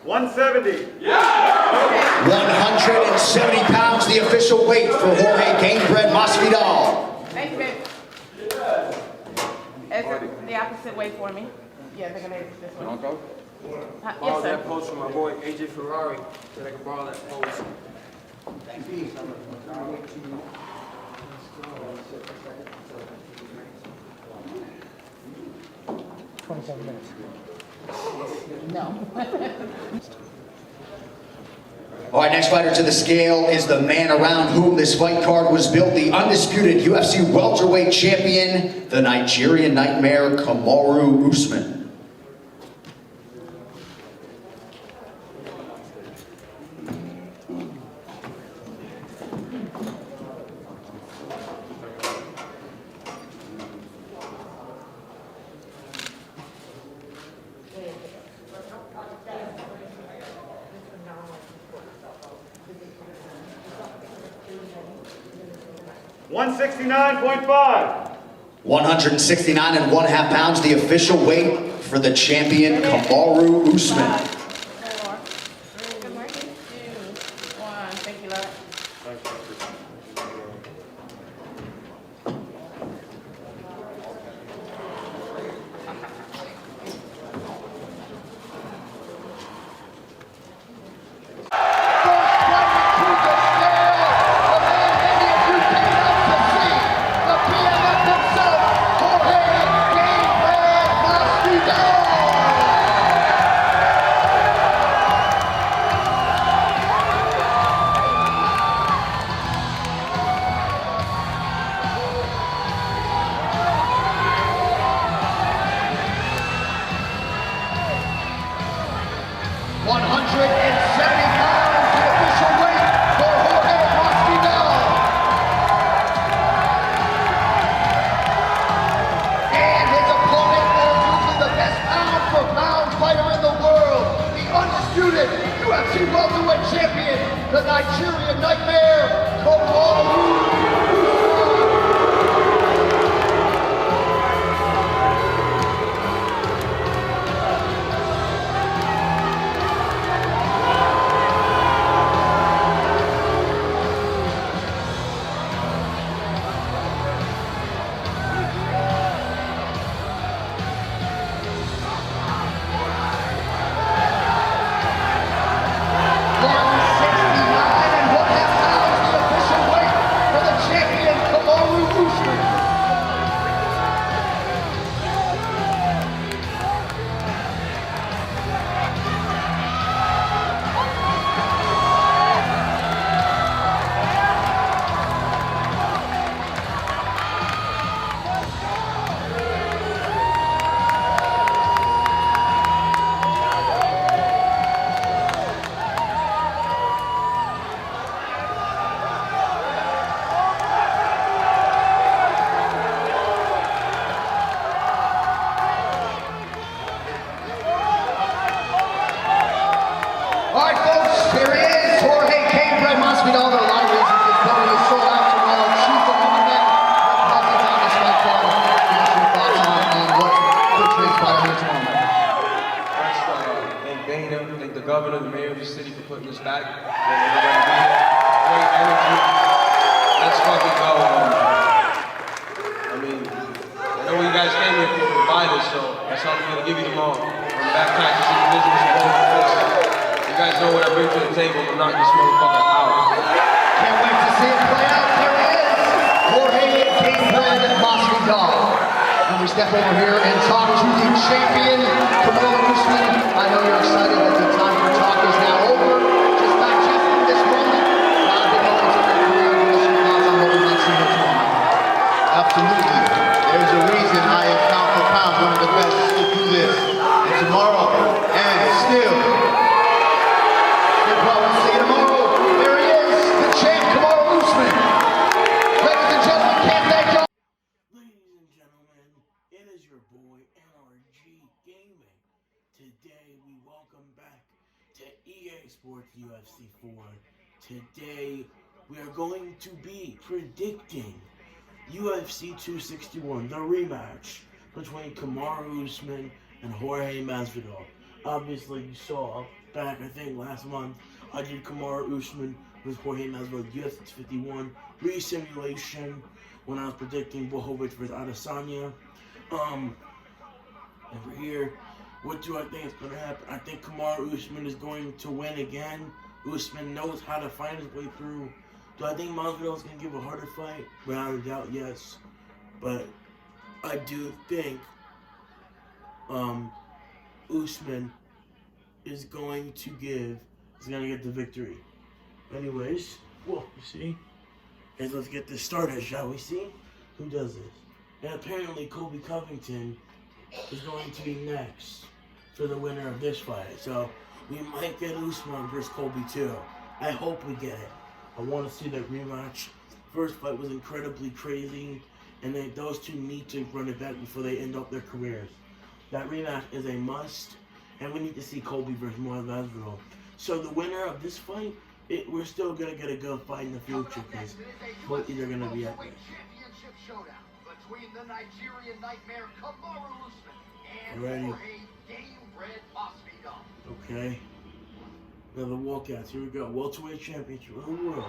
170. Yeah! 170 pounds, the official weight for Jorge Gamebred Masvidal. Thank you, babe. Is it the opposite way for me? Yeah, they're gonna this way. Wanna go? Yes, Borrow sir. that post from my boy AJ Ferrari, so I can borrow that post. Thank you. 27 minutes. No. All right, next fighter to the scale is the man around whom this fight card was built, the undisputed UFC welterweight champion, the Nigerian nightmare, Kamaru Usman. $169.5. 169 and 1/2 pounds, the official weight for the champion, Kamaru Usman. 4, 3, 2, 1. Thank you, love. UFC welterweight champion, the Nigerian nightmare, Kamaru. 4. Today, we are going to be predicting UFC 261, the rematch between Kamaru Usman and Jorge Masvidal. Obviously, you saw back, I think last month, I did Kamaru Usman with Jorge Masvidal UFC 251 re-simulation when I was predicting Bohovic versus Adesanya. Over here, what do I think is going to happen? I think Kamaru Usman is going to win again. Usman knows how to find his way through. Do I think Masvidal is going to give a harder fight? Without a doubt, yes. But I do think Usman is going to get the victory. Anyways, well, you see? And let's get this started, shall we see? Who does this? And apparently Colby Covington is going to be next for the winner of this fight. So we might get Usman versus Colby too. I hope we get it. I want to see that rematch. First fight was incredibly crazy, and those two need to run it back before they end up their careers. That rematch is a must, and we need to see Colby versus Masvidal. So the winner of this fight, we're still gonna get a good fight in the future because both of these are gonna be epic. Championship showdown between the Nigerian Nightmare Kamaru Usman and Alrighty. Jorge Game-Bred Masvidal. Okay. Now the walkouts. Here we go. Welterweight championship of the world.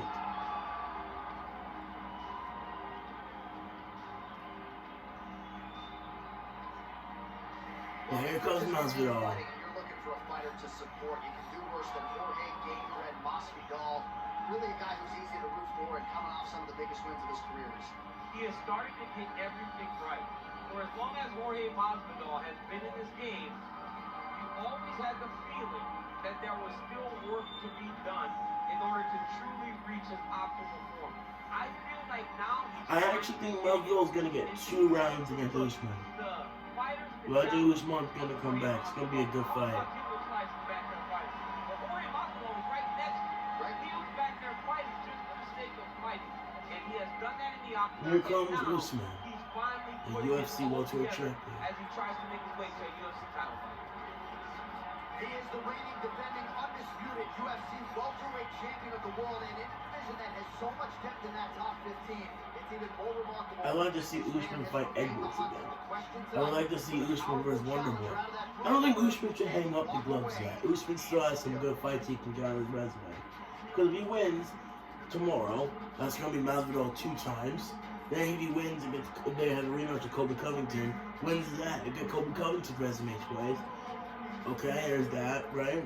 And here comes Masvidal. You're looking for a fighter to support. You can do worse than Jorge Game-Bred Masvidal. Really a guy who's easy to root for and coming off some of the biggest wins of his careers. He is starting to get everything right. For as long as Jorge Masvidal has been in this game, you always had the feeling that there was still work to be done in order to truly reach his optimal form. I feel like now I actually think Masvidal is gonna get 2 rounds against Usman. Well, I think Usman's gonna come back. It's gonna be a good fight. Here comes Usman, the UFC welterweight champion. As he tries to make his way to a UFC title fight. He is the reigning, defending, undisputed UFC welterweight champion of the world, and in a division that has so much depth in that top 15, it's even more remarkable. I like to see Usman fight Edwards again. I would like to see Usman versus Wonderboy. I don't think Usman should hang up the gloves yet. Usman still has some good fights he can get on his resume. Because if he wins tomorrow, that's going to be Masvidal 2 times. Then if he wins against, they have a rematch with Colby Covington, wins that, you get Colby Covington's resume twice. Okay, there's that, right?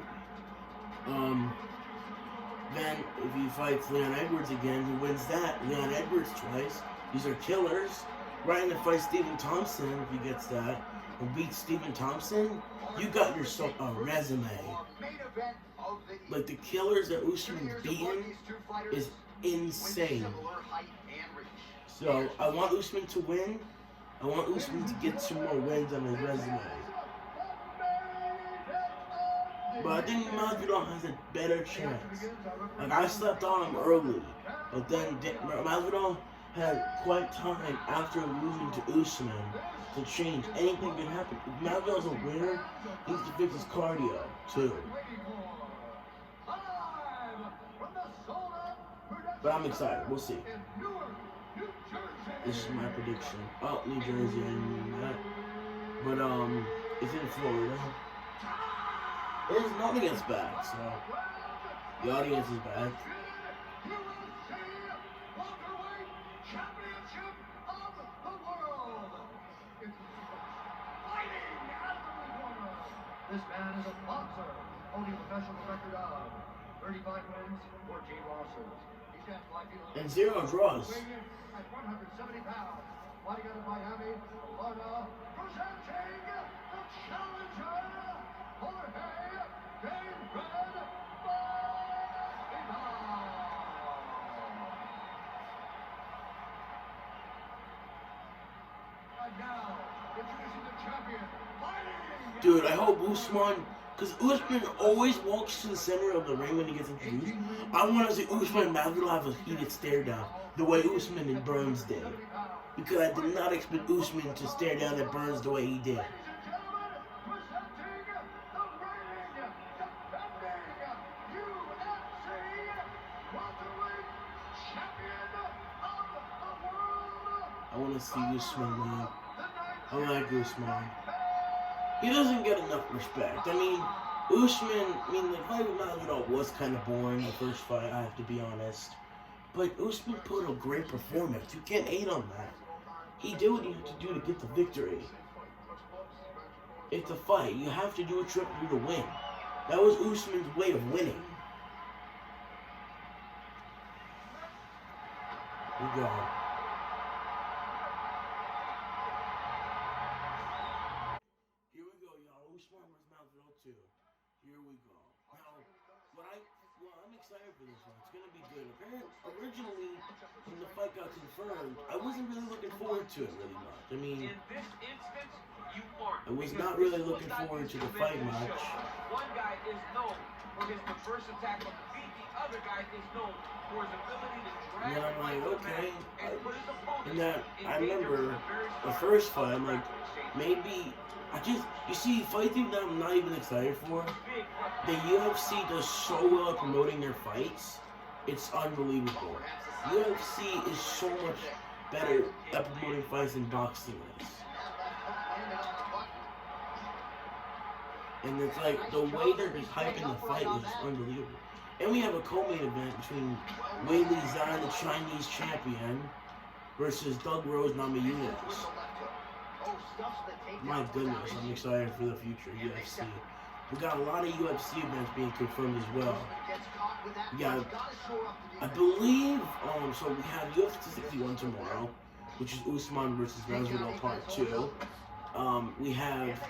Then if he fights Leon Edwards again, he wins that. Leon Edwards twice. These are killers. Right, and if fights Stephen Thompson, if he gets that, and beats Stephen Thompson, you got yourself a resume. Like the killers that Usman's beaten is insane. So I want Usman to win. I want Usman to get some more wins on his resume. But I think Masvidal has a better chance. Like I slept on him early, but then Masvidal had quite time after losing to Usman to change. Anything can happen. If Masvidal's a winner, he needs to fix his cardio too. But I'm excited. We'll see. This is my prediction. Oh, New Jersey, I didn't mean that. But it's in Florida. His audience back, so the audience is back. This man is a boxer, holding a professional record of 35 wins, 14 losses. He stands 5 feet And 0 draws. weighing at 170 pounds. Fighting out of Miami, Florida, presenting the challenger, Jorge Game-Bred Masvidal. And now, introducing the champion, fighting. Dude, I hope Usman, because Usman always walks to the center of the ring when he gets introduced. I want to see Usman and Masvidal have a heated stare down, the way Usman and Burns did. Because I did not expect Usman to stare down at Burns the way he did. I want to see Usman, man. I like Usman. He doesn't get enough respect. I mean, Usman, I mean, the fight with Masvidal was kind of boring, the first fight, I have to be honest. But Usman put a great performance. You can't hate on that. He did what he had to do to get the victory. It's a fight. You have to do what you have to do to win. That was Usman's way of winning. Here we go. Here we go, y'all. Usman versus Masvidal 2. Here we go. Now, I'm excited for this one. It's gonna be good. Originally, when the fight got confirmed, I wasn't really looking forward to it really much. I mean, In this instance, you aren't. I was not really looking forward to the fight much. One guy is known for his diverse attack on the feet. The other guy is known for his ability to drag And then I'm like, okay. and put his opponent And then in I danger remember from the very the start. first fight, I'm like, maybe you see, fighting that I'm not even excited for. The UFC does so well at promoting their fights. It's unbelievable. UFC is so much better at promoting fights than boxing is. And it's like, the way they're just hyping the fight is just unbelievable. And we have a co-main event between Weili Zhang, the Chinese champion, versus Doug Rose Namajunas. My goodness, I'm excited for the future UFC. We got a lot of UFC events being confirmed as well. Yeah, I believe, so we have UFC 61 tomorrow, which is Usman versus Masvidal Part 2. We have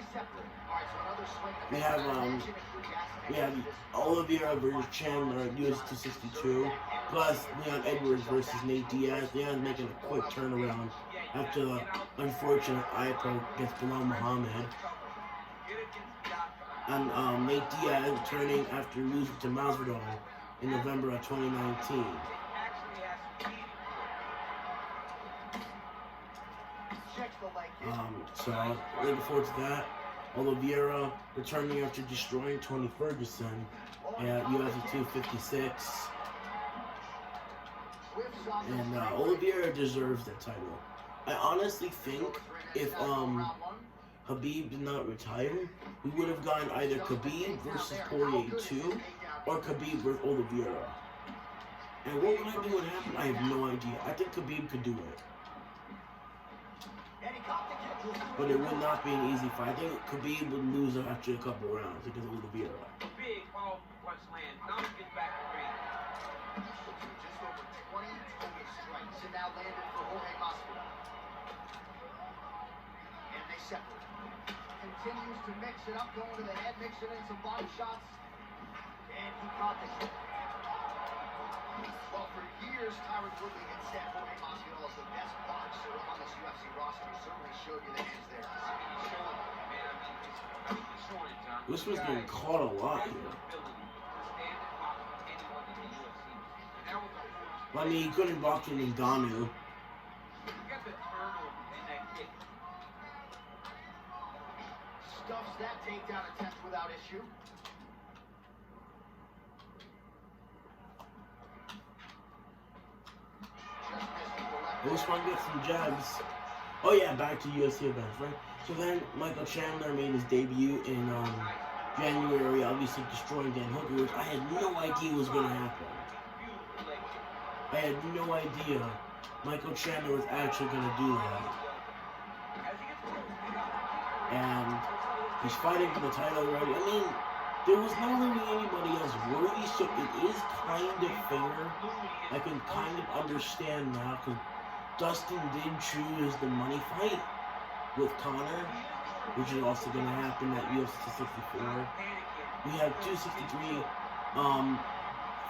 Oliveira versus Chandler at UFC 262, plus Leon Edwards versus Nate Diaz. Leon making a quick turnaround after the unfortunate eye poke against Bilal Muhammad. And Nate Diaz returning after losing to Masvidal in November of 2019. So looking forward to that. Oliveira returning after destroying Tony Ferguson at UFC 256. And Oliveira deserves that title. I honestly think if Khabib did not retire, we would have gotten either Khabib versus Poirier 2 or Khabib versus Oliveira. And what would I do what happened? I have no idea. I think Khabib could do it. But it would not be an easy fight. I think Khabib would lose after a couple rounds because of Oliveira. Big powerful punch land. Now he gets back to ring. Just over 20 total strikes and now landed for Jorge Masvidal. And they separate. Continues to mix it up, going to the head, mixing in some body shots. And he caught the hit. Well, for years, Tyron Woodley had said Jorge Masvidal is the best boxer on this UFC roster. Certainly showed you that he is there. This was getting caught a lot here. I mean, he couldn't box with Ngannou. Stuffs that takedown attempt without issue. Usman gets some jabs. Oh yeah, back to UFC events, right? So then Michael Chandler made his debut in January, obviously destroying Dan Hooker, which I had no idea was going to happen. I had no idea Michael Chandler was actually going to do that. And he's fighting for the title already. I mean, there was not really anybody else worthy, so it is kind of fair. I can kind of understand now, because Dustin did choose the money fight with Conor, which is also going to happen at UFC 264. We have 263,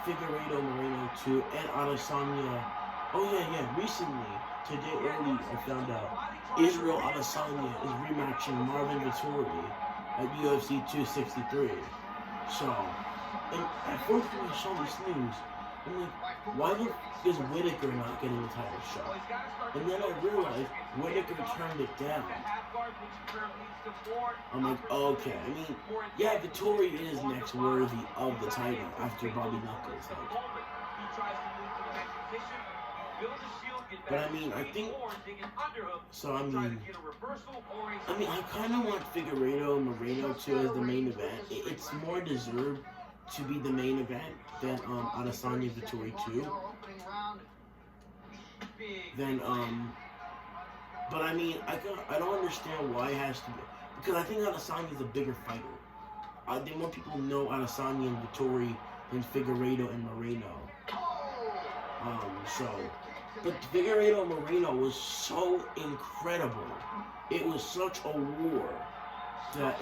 Figueiredo Moreno 2, and Adesanya. Oh yeah, recently, today early, I found out, Israel Adesanya is rematching Marvin Vettori at UFC 263. So, and at first when I saw this news, I'm like, why is Whitaker not getting the title shot? And then I realized Whitaker turned it down. I'm like, okay. I mean, yeah, Vettori is next worthy of the title after Bobby Knuckles. But I mean, I think so. I kind of want Figueiredo and Moreno too as the main event. It's more deserved to be the main event than Adesanya Vettori 2. But I mean, I don't understand why it has to be, because I think Adesanya is a bigger fighter. I think more people know Adesanya and Vettori than Figueiredo and Moreno. But Figueiredo and Moreno was so incredible. It was such a war that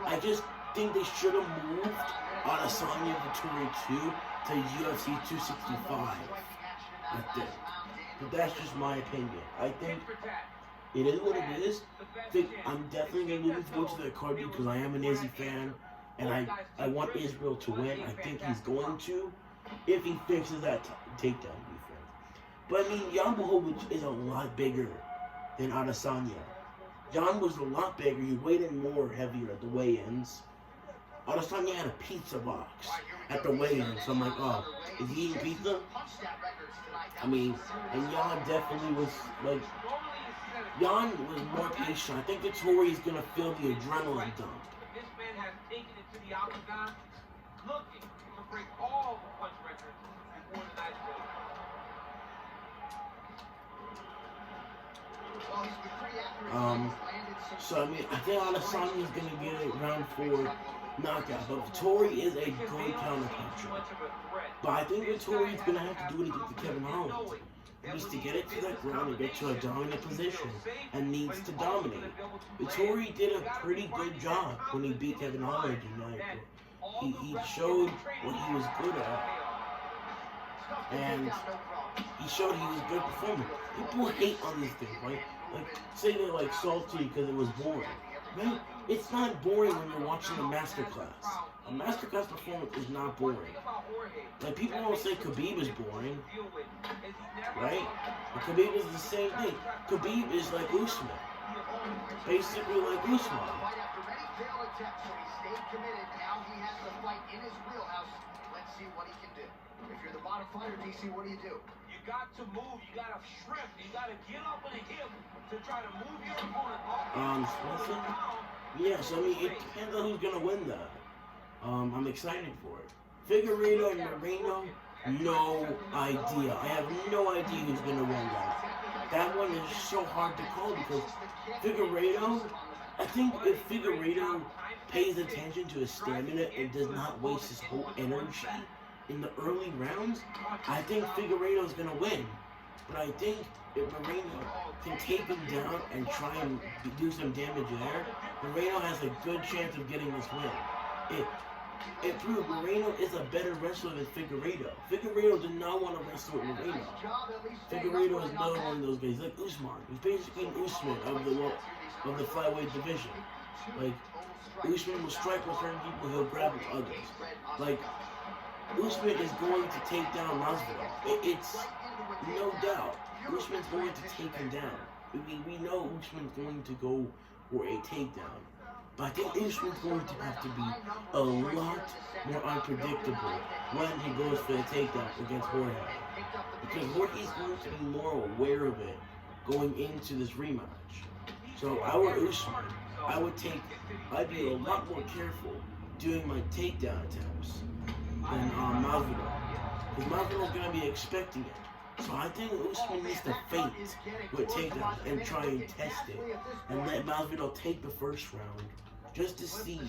I just think they should have moved Adesanya Vettori 2 to UFC 265. I think. But that's just my opinion. I think it is what it is. I'm definitely going to be looking forward to that card because I am an Izzy fan. And I want Israel to win. I think he's going to, if he fixes that takedown defense. But I mean, Jan Blachowicz is a lot bigger than Adesanya. Jan was a lot bigger. He weighed in more heavier at the weigh-ins. Adesanya had a pizza box at the weigh-in. So I'm like, oh, is he eating pizza? I mean, and Jan definitely was, like, Jan was more patient. I think Vettori is going to feel the adrenaline dump. This man has taken it to the octagon, looking to break all the punch records before the night's over. So I mean, I think Adesanya is going to get a round 4 knockout, but Vettori is a good counterpuncher. But I think Vettori is going to have to do what he did to Kevin Holland. He needs to get it to that ground and get to a dominant position, and needs to dominate. Vettori did a pretty good job when he beat Kevin Holland tonight. He showed what he was good at, and he showed he was a good performer. People hate on these things, right? Like, say they're like salty because it was boring. Right? It's not boring when you're watching a masterclass. A masterclass performance is not boring. Like, people won't say Khabib is boring, right? But Khabib is the same thing. Khabib is like Usman. Basically like Usman. If you're the bottom fighter, DC, what do? You got to move, you got to shrimp, you got to get up in a hip to try to move your opponent off. Yes, I mean, it depends on who's going to win that. I'm excited for it. Figueiredo and Moreno, no idea. I have no idea who's going to win that. That one is so hard to call because Figueiredo, I think if Figueiredo pays attention to his stamina and does not waste his whole energy in the early rounds, I think Figueiredo is going to win. But I think if Moreno can take him down and try and do some damage there, Moreno has a good chance of getting this win. It proved Moreno is a better wrestler than Figueiredo. Figueiredo did not want to wrestle with Moreno. Figueiredo is another one of those guys, like Usman. He's basically an Usman of the flyweight division. Like, Usman will strike with certain people, he'll grab with others. Like, Usman is going to take down Masvidal. It's no doubt. Usman's going to take him down. We know Usman's going to go for a takedown. But I think Usman's going to have to be a lot more unpredictable when he goes for the takedown against Jorge. Because Jorge's going to be more aware of it going into this rematch. So our Usman, I'd be a lot more careful doing my takedown attempts than Masvidal. Because Masvidal's going to be expecting it. So I think Usman needs to feint with takedowns and try and test it. And let Masvidal take the first round just to see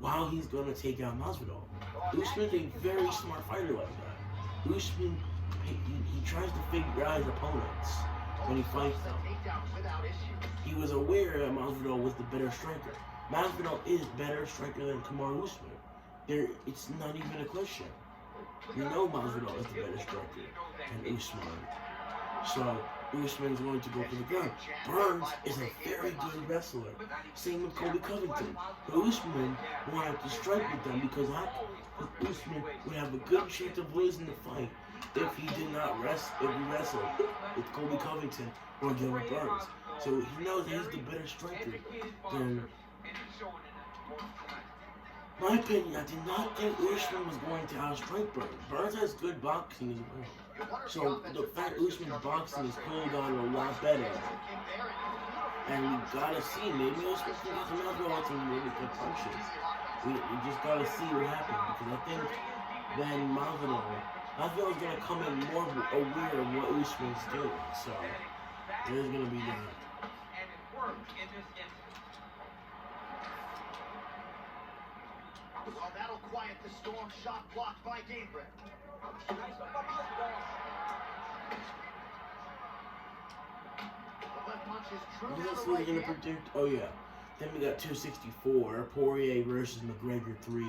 how he's going to take out Masvidal. Usman's a very smart fighter like that. Usman, he tries to figure out his opponents when he fights them. He was aware that Masvidal was the better striker. Masvidal is better striker than Kamaru Usman. It's not even a question. We know Masvidal is the better striker than Usman. So Usman's going to go for the ground. Burns is a very good wrestler. Same with Colby Covington. But Usman wanted to strike with them because Usman would have a good chance of losing the fight if he did not wrestle with Colby Covington or Gilbert Burns. So he knows he's the better striker than My opinion, I did not think Usman was going to outstrike Burns. Burns has good boxing as well. So the fact Usman's boxing is clearly gotten a lot better. And we gotta see, maybe Usman can get some Masvidal with some really good punches. We just gotta see what happens, because I think then Masvidal's gonna come in more aware of what Usman's doing. So there's gonna be that. And it worked in this instance. Well, that'll quiet the storm. Shot blocked by Gabriel. Nice one by Masvidal. The left punch is true What to else the was right gonna hand. predict? Oh yeah. Then we got 264, Poirier versus McGregor 3.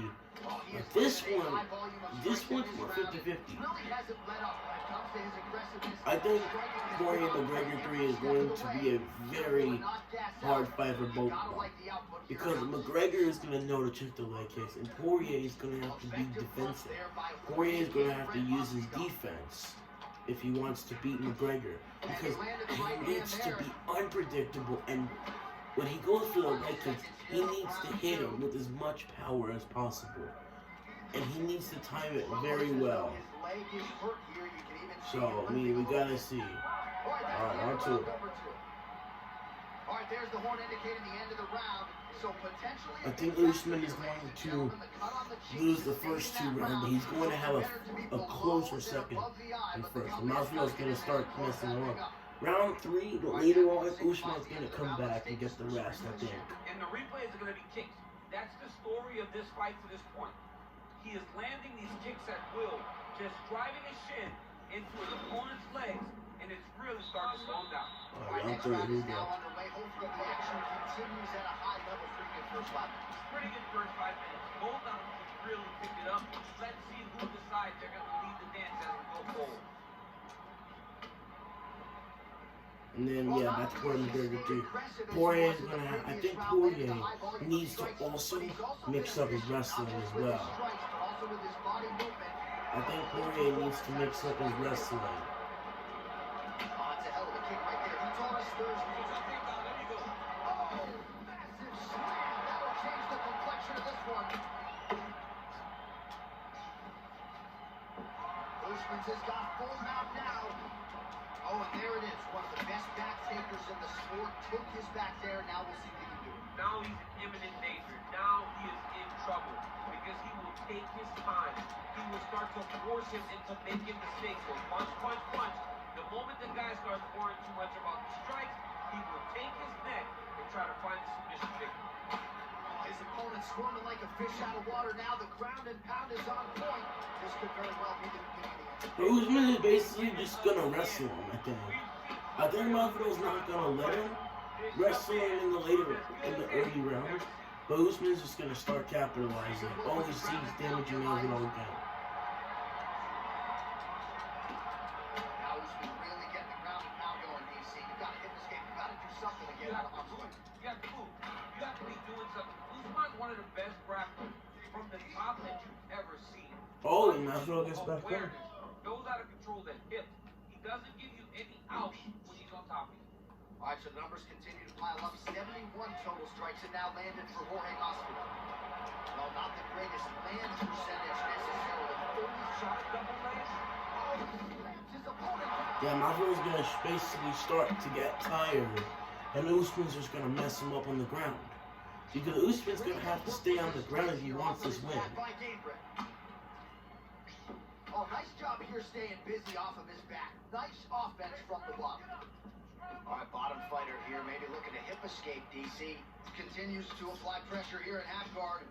Oh, he is But this playing a one, high volume of this strikes in one's this more round. 50-50. Really hasn't let up when it comes to his aggressiveness. I think Striking is Poirier good. McGregor 3 is going to be a very hard fight for both of them. Because McGregor is going to know to check the leg kicks, and Poirier is going to have to be defensive. Poirier is going to have to use his defense if he wants to beat McGregor. Because he needs to be unpredictable, and when he goes for the leg kicks, he needs to hit him with as much power as possible. And he needs to time it very well. So, I mean, we gotta see. Alright, on to it. Alright, there's the horn indicating the end of the round. So potentially I think Usman is going to lose the first two rounds, but he's going to have a closer second than first. And Masvidal's going to start messing him up. Round 3, later on, Usman's going to come back and get the rest, I think. And the replays are going to be kicks. That's the story of this fight to this point. He is landing these kicks at will, just driving his shin into his opponent's legs, and it's really starting to slow him down. Round 3, here we go. Hopefully the action continues at a high level for the first 5 minutes. Pretty good first 5 minutes. Both of them really picked it up. Let's see who decides they're going to lead the dance as we go forward. And then, yeah, that's Poirier McGregor 3. Poirier is going to have, I think Poirier needs to also mix up his wrestling as well. I think Poirier needs to mix up his wrestling. Usman's has got full mount now. Oh, and there it is. One of the best back takers in the sport. Took his back there. Now we'll see what he can do. Now he's in imminent danger. Now he is in trouble because he will take his time. He will start to force him into making mistakes. So punch, punch, punch. The moment the guy starts worrying too much about the strikes, he will take his neck and try to find the submission victory. His opponent squirming like a fish out of water now. The ground and pound is on point. This could very well be the beginning. Usman is basically just gonna wrestle him, I think. I think Masvidal's not gonna let him wrestle him in the early rounds, but Usman's just gonna start capitalizing. All he sees is damaging Masvidal again. Now Usman really getting the ground and pound going, DC. You gotta hit this game. You gotta do something to get out of harm's way. You have to move. You have to be doing something. Usman's one of the best grapplers from the top that you've ever seen. Oh, and Masvidal gets back there. Knows how to control the hip. He doesn't give you any out when he's on top of you. All right, so the numbers continue to pile up. 71 total strikes and now landed for Jorge Masvidal. Well, not the greatest land percentage necessarily. 30 shots, double lands. Oh, he lands his opponent. Yeah, Masvidal's gonna basically start to get tired, and Usman's just gonna mess him up on the ground. Because Usman's gonna have to stay on the ground if he wants this win. Oh, nice job here staying busy off of his back. Nice offense from the bottom. All right, bottom fighter here, maybe looking to hip escape, DC. Continues to apply pressure here at half guard.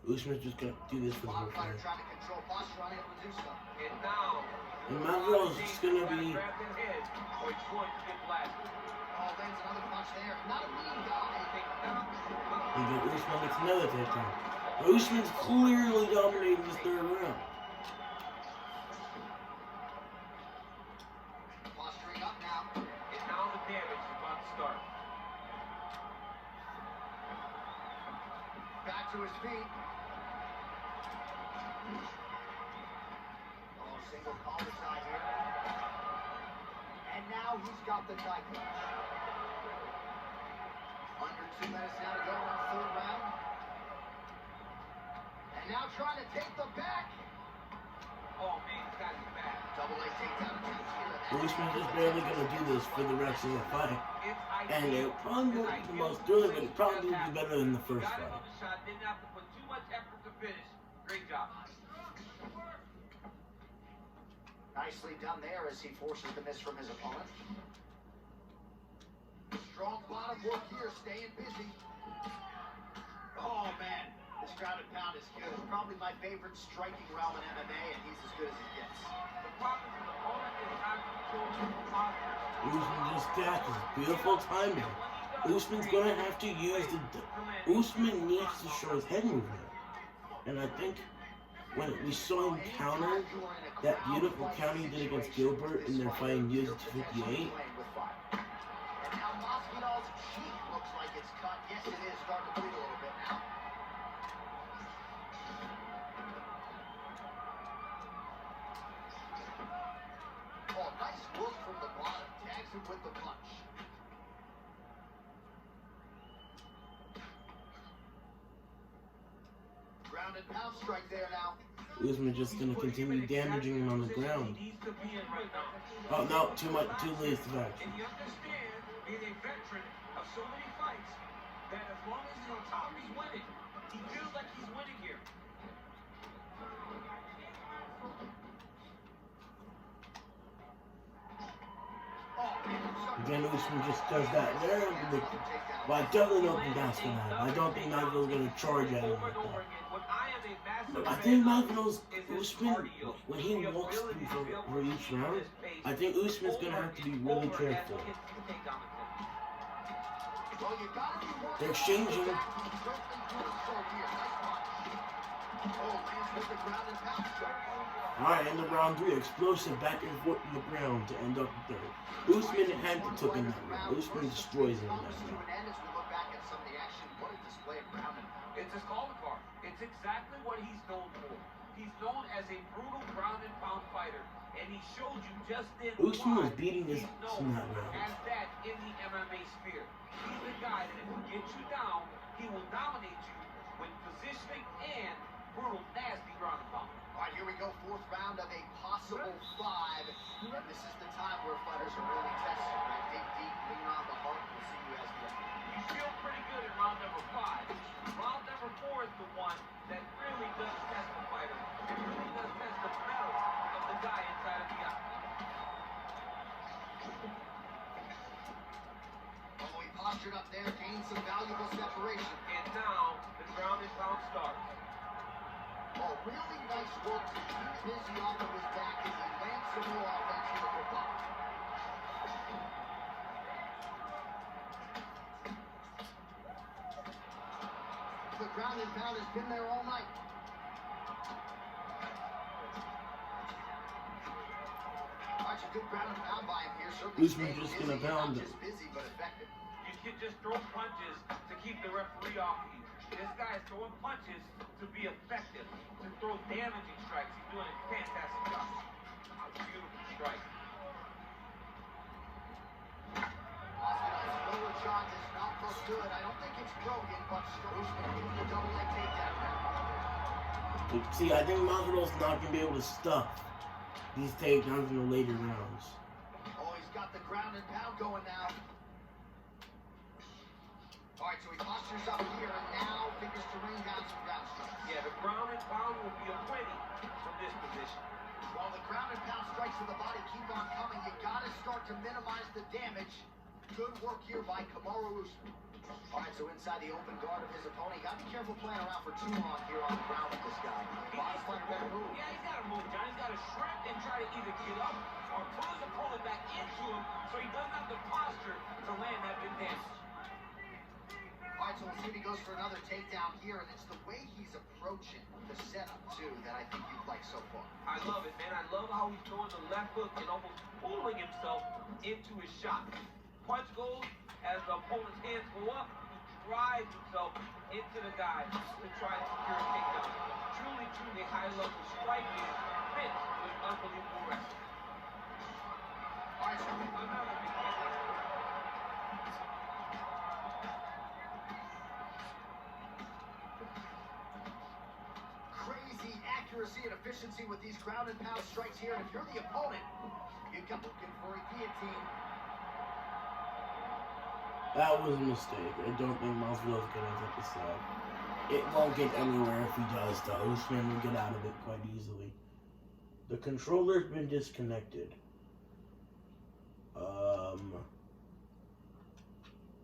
Usman's just gonna do this for the whole Bottom fighter fight. trying to control posture, unable to do so. And now, And Masvidal's just gonna be... grab his head or he's going to get blasted. Oh, lands another punch there. Not a lean guy. Usman gets another takedown. Usman's clearly dominating this third round. Posturing up now. And now the damage is about to start. Back to his feet. Oh, single collar tie here. And now he's got the tie clutch. Under 2 minutes now to go in the third round. And now trying to take the back. Oh man, he's got his back. Double leg takedown attempt here. Usman's just barely gonna do this for the rest of the fight. It's And ideal. it probably won't be the most thrilling, but it probably will be better than the He first got him fight. on the shot, didn't have to put too much effort to finish. Great job. Nicely done there as he forces the miss from his opponent. Strong bottom work here, staying busy. Oh man, this ground and pound is good. It's probably my favorite striking realm in MMA, and he's as good as he gets. The problem is the opponent is not controlling the posture. Usman just got this beautiful timing. Usman's gonna have to use Usman needs to show his head movement. And I think when we saw him counter that beautiful counter he did against Gilbert in their fight in UFC 258, And now Masvidal's cheek looks like it's cut. Yes, it is starting to bleed a little bit now. Oh, nice work from the bottom. Tags him with the punch. Ground and pound strike there now. Usman just gonna continue damaging him on the ground. He needs to be in right now. Oh no, too late to back. And you understand, being a veteran of so many fights, that as long as he's on top, he's winning. He feels like he's winning here. Again, Usman just does that. But I definitely don't think that's gonna happen. I don't think Masvidal's gonna charge at him like that. But I think Masvidal's Usman, when he walks through for each round, I think Usman's gonna have to be really careful. They're exchanging. Alright, end of round 3. Explosive back and forth in the ground to end up the third. Usman had to took in that round. Usman destroys him in that round. It's his calling card. It's exactly what he's known for. He's known as a brutal ground and pound fighter, and he showed you just then Usman was why beating his he's ass in known that round. as that in the MMA sphere. He's the guy that if he gets you down, he will dominate you with positioning and brutal, nasty ground and pound. All right, here we go, fourth round of a possible 5. And this is the time where fighters are really tested. Right? Dig deep, lean on the heart. We'll see who has the edge. You feel pretty good in round number 5. Round number 4 is the one that really does test the fighter. It really does test the mettle of the guy inside of the eye. Oh, he postured up there, gained some valuable separation. And now the ground and pound starts. Oh, really nice work to keep busy off of his back as he lands some more offense here for Bob. The ground and pound has been there all night. Watch a good ground and pound by him here. Certainly Usman staying just busy, gonna pound not him. just busy, but effective. You can just throw punches to keep the referee off you. This guy is throwing punches to be effective, to throw damaging strikes. He's doing a fantastic job. A beautiful strike. Masvidal's lower jaw does not look good. I don't think it's broken, but Usman gets the double leg takedown now. See, I think Masvidal's not gonna be able to stuff these takedowns in the later rounds. Oh, he's got the ground and pound going now. All right, so he postures up here and now figures to rain down some ground strikes. Yeah, the ground and pound will be a plenty from this position. While the ground and pound strikes to the body keep on coming, you gotta start to minimize the damage. Good work here by Kamaru Usman. All right, so inside the open guard of his opponent, you gotta be careful playing around for too long here on the ground with this guy. Body's playing a better move. Yeah, he's got to move, John. He's got to shrimp and try to either get up or pull his opponent back into him so he doesn't have the posture to land that big damage. All right, so we'll see if he goes for another takedown here, and it's the way he's approaching the setup, too, that I think you've liked so far. I love it, man. I love how he's throwing the left hook and almost pulling himself into his shot. Punch goes as the opponent's hands go up. He drives himself into the guy to try to secure a takedown. Truly high-level striking fits with unbelievable wrestling. All right, so Another big takedown. accuracy and efficiency with these ground and pound strikes here. And if you're the opponent, you come looking for a guillotine. That was a mistake. I don't think Masvidal's gonna hit the side. It won't get anywhere if he does, though. Usman will get out of it quite easily. The controller's been disconnected.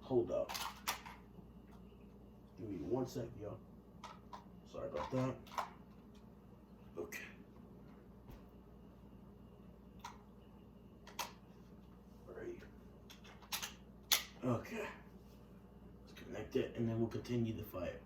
Hold up. Give me 1 sec, yo. Sorry about that. Okay. Right. Okay. Let's connect it, and then we'll continue the fight.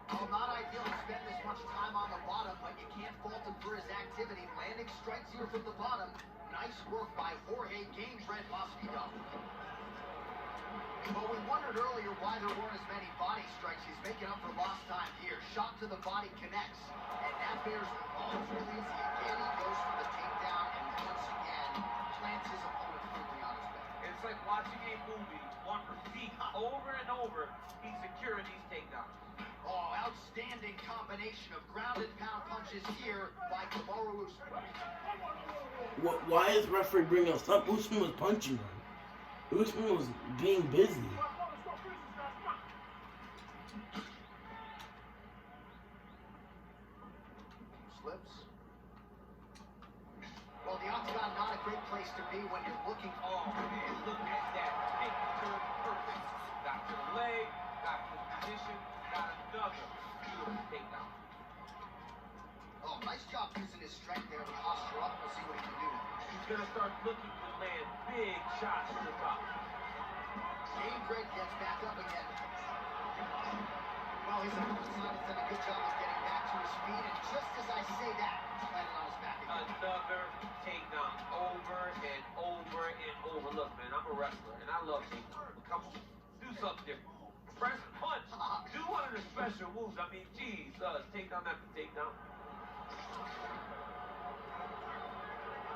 Well, not ideal to spend this much time on the bottom, but you can't fault him for his activity. Landing strikes here from the bottom. Nice work by Jorge Game-Bred Masvidal. But we wondered earlier why there weren't as many body strikes. He's making up for lost time here. Shot to the body connects. And that bears all really easy. Again, he goes for the takedown and once again plants his opponent firmly on his back. It's like watching a movie. One repeat over and over. He's securing these takedowns. Oh, outstanding combination of ground and pound punches here by Kamaru Usman. Why is the referee bringing us up? Usman was punching him. Usman was being busy. Slips. Well, the octagon not a great place to be when you're looking. Oh, man, look at that. Big turn, perfect. Got to the leg, got to the position, got another beautiful takedown. Oh, nice job using his strength there to posture up. We'll see what he can do. He's going to start looking to land big shots to the top. Game-Bred gets back up again. Well, his opponent's done a good job of getting back to his feet, and just as I say that, he's landing on his back again. Another takedown over and over and over. Look, man, I'm a wrestler, and I love takedowns. Come on, do something different. Press punch. Do one of the special moves. I mean, geez, takedown after takedown.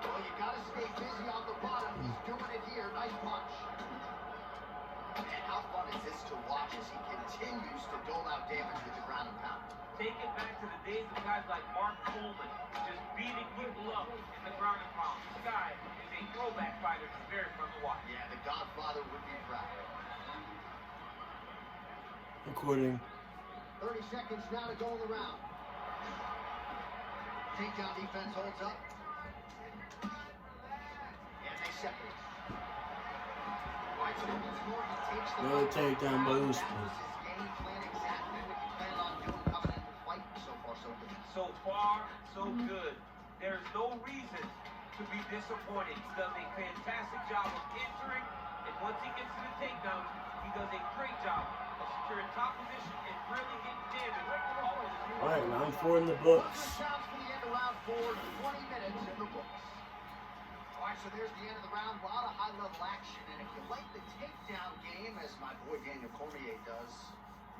Well, you gotta stay busy on the bottom. He's doing it here. Nice punch. And how fun is this to watch as he continues to dole out damage with the ground and pound? Take it back to the days of guys like Mark Coleman, just beating people up in the ground and pound. This guy is a throwback fighter. It's very fun to watch. Yeah, the Godfather would be proud. According. 30 seconds now to go in the round. Takedown defense holds up. And they separate. Right, so once more he takes the Another fight. takedown by That was Usman. his game plan, exactly what he planned on doing coming into the fight. So far, so good. So far, so good. There's no reason to be disappointed. He does a fantastic job of entering, and once he gets to the takedown, he does a great job of securing top position and really getting damage off of his All right, round 4 in the books. Sounds for the end of round 4, 20 minutes in the books. All right, so there's the end of the round. A lot of high-level action, and if you like the takedown game, as my boy Daniel Cormier does,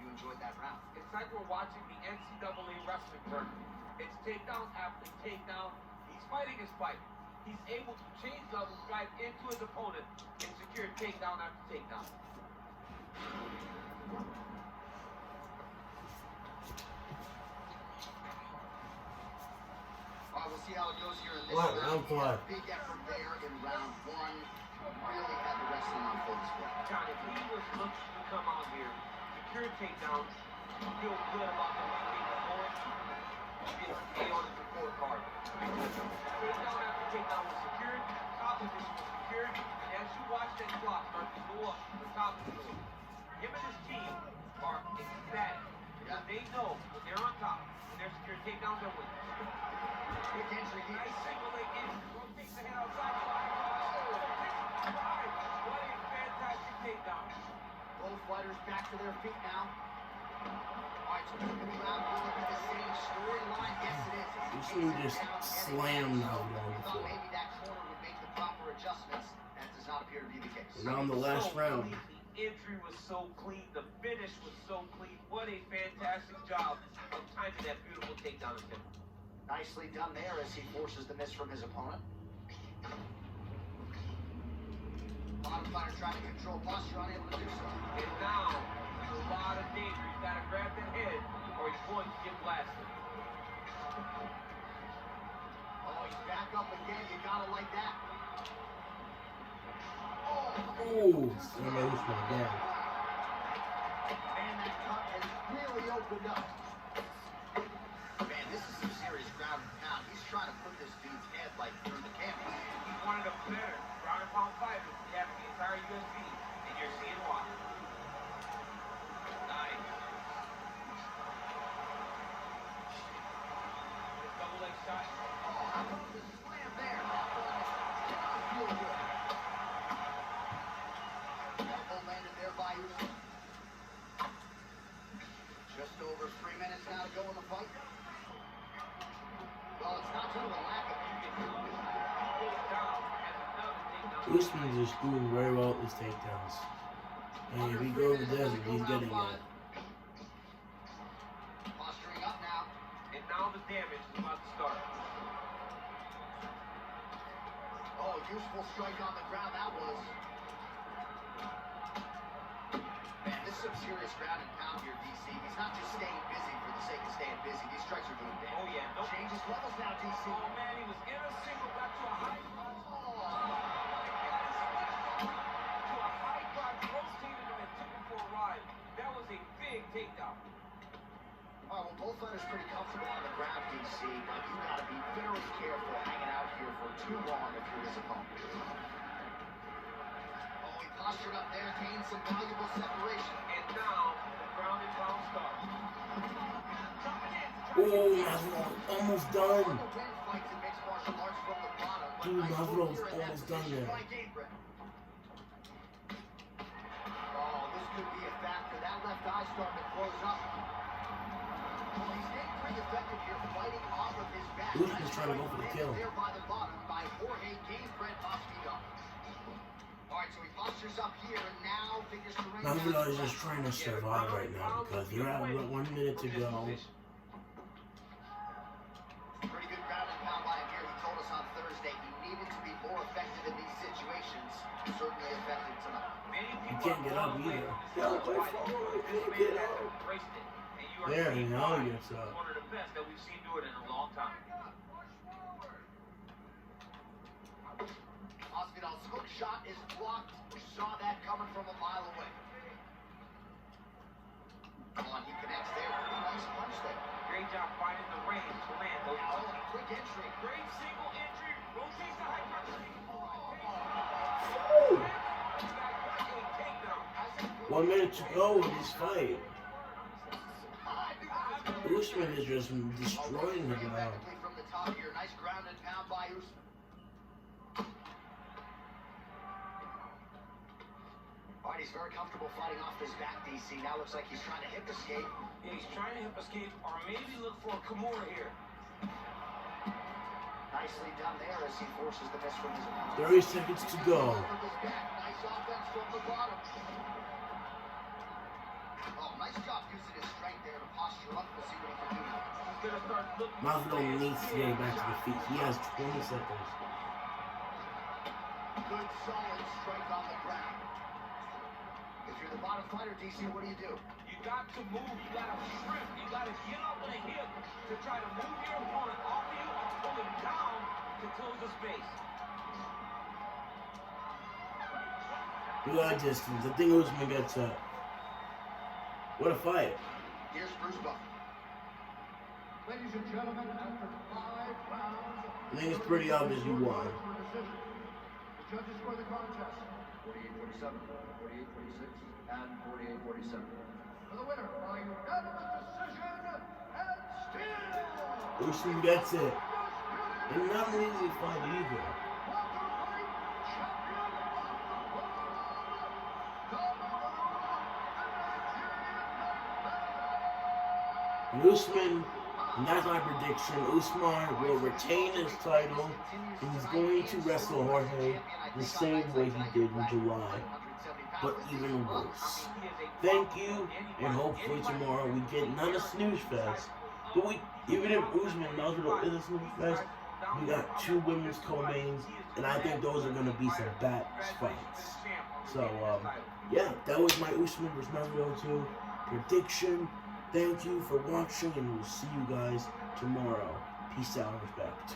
you enjoyed that round. It's like we're watching the NCAA wrestling tournament. It's takedown after takedown. He's fighting his fight. He's able to change levels, drive into his opponent, and secure takedown after takedown. All right, we'll see how it goes here in this All right, round He had 5. a big effort there in round 1. Really had the wrestling on full display. John, if he was looking to come out here, secure takedown, feel good about the way he's going, it's A on his report card. Takedown after takedown was secured, top position was secured, and as you watch that clock start to go up, the top is going. Him and his team are ecstatic because they know when they're on top, when they're secured takedowns, they're winning. Quick entry here. Nice single leg in, rotates the head outside. Oh, what a fantastic takedown. Both fighters back to their feet now. All right, so moving around, will it be the same storyline? Yes, it is. This one just slammed out We round thought 4. maybe that corner would make the proper adjustments. That does not appear to be the case. Now on the last So round. clean. The entry was so clean. The finish was so clean. What a fantastic job of timing that beautiful takedown attempt. Nicely done there as he forces the miss from his opponent. Bottom fighter trying to control posture, unable to do so. And now, there's a lot of danger. He's got to grab that head, or he's going to get blasted. Oh, he's back up again. You gotta like that. Ooh, Usman down. Man, that cut has really opened up. Man, this is some serious ground and pound. He's trying to put this dude's head like through the canvas. He's one of the better ground and pound fighters we have in the entire UFC, and you're seeing why. Nice. Double leg shot. Oh, how about the slam there? Feel good. Elbow landed there by Usman. Just over 3 minutes now to go in the fight. Well, it's not due to a lack of Usman is just doing very well with his takedowns. And if he goes to the desert, he's getting it. Posturing up now. And now the damage is about to start. Oh, useful strike on the ground that was. Man, this is some serious ground and pound here, DC. He's not just staying busy for the sake of staying busy. These strikes are doing damage. Oh, yeah. Nope. Changes levels now, DC. Oh, man, he was in a single, got to a high spot. That was a big takedown. All right, well, both fighters pretty comfortable on the ground, DC, but you got to be very careful hanging out here for too long if you're his opponent. Oh, he postured up there, gained some valuable separation. And now, the ground and pound starts. Oh, Masvidal almost done. The win fights in mixed martial arts from the bottom, but Dude, I Masvidal hope was you're in that almost done position there. by Gabriel. Oh, this could be a factor. That left eye starting to close up. Well, he's staying pretty effective here, fighting off of his back. Usman's trying to go for the kill. There by the bottom by Jorge Masvidal. All right, so he postures up here and now figures to ring. Masvidal is just trying to survive right now because you're at 1 minute to go. Pretty good ground and pound by him here. He told us on Thursday he needed to be more effective in these situations. Certainly effective tonight. You can't get up either. Help my phone, I can't get up. There, now he gets up. One of the best that we've seen do it in a long time. Masvidal's hook shot is blocked. We saw that coming from a mile away. Come on, he connects there. Pretty nice punch there. Great job finding the range to land those Oh, punches. quick entry. Great single entry. Rotates the high punch. 1 minute to go in this fight. Usman is just destroying him now. From the top here. Nice ground and pound by Usman. All right, he's very comfortable fighting off this back, DC. Now looks like he's trying to hip escape. Yeah, he's trying to hip escape or maybe look for a Kamaru here. Nicely done there as he forces the miss from his opponent. 30 seconds to go. Nice offense from the bottom. Oh, nice job using his strength there to posture up. We'll see what he can do. He's going to start looking. Masvidal needs to get back to the feet. He has 20 seconds. Good, solid strike on the ground. If you're the bottom fighter, DC, what do? You got to move. You got to shrimp. You got to get up with a hip to try to move your opponent off of you or pull him down to close the space. Look at that distance. I think Usman gets up. What a fight. Here's Bruce Buffer. Ladies and gentlemen, after 5 rounds, I think it's pretty obvious you won. the judges score the contest 48-47, 48-46, and 48-47. For the winner by unanimous decision, and still Usman gets it. And not an easy fight either. Usman, and that's my prediction, Usman will retain his title and he's going to wrestle Jorge the same way he did in July, but even worse. Thank you, and hopefully tomorrow we get not a snooze fest, but even if Usman and Masvidal is a snooze fest, We got 2 women's co-mains, and I think those are going to be some bad fights. So, yeah, that was my Usman vs. Masvidal 2 prediction. Thank you for watching, and we'll see you guys tomorrow. Peace out and respect.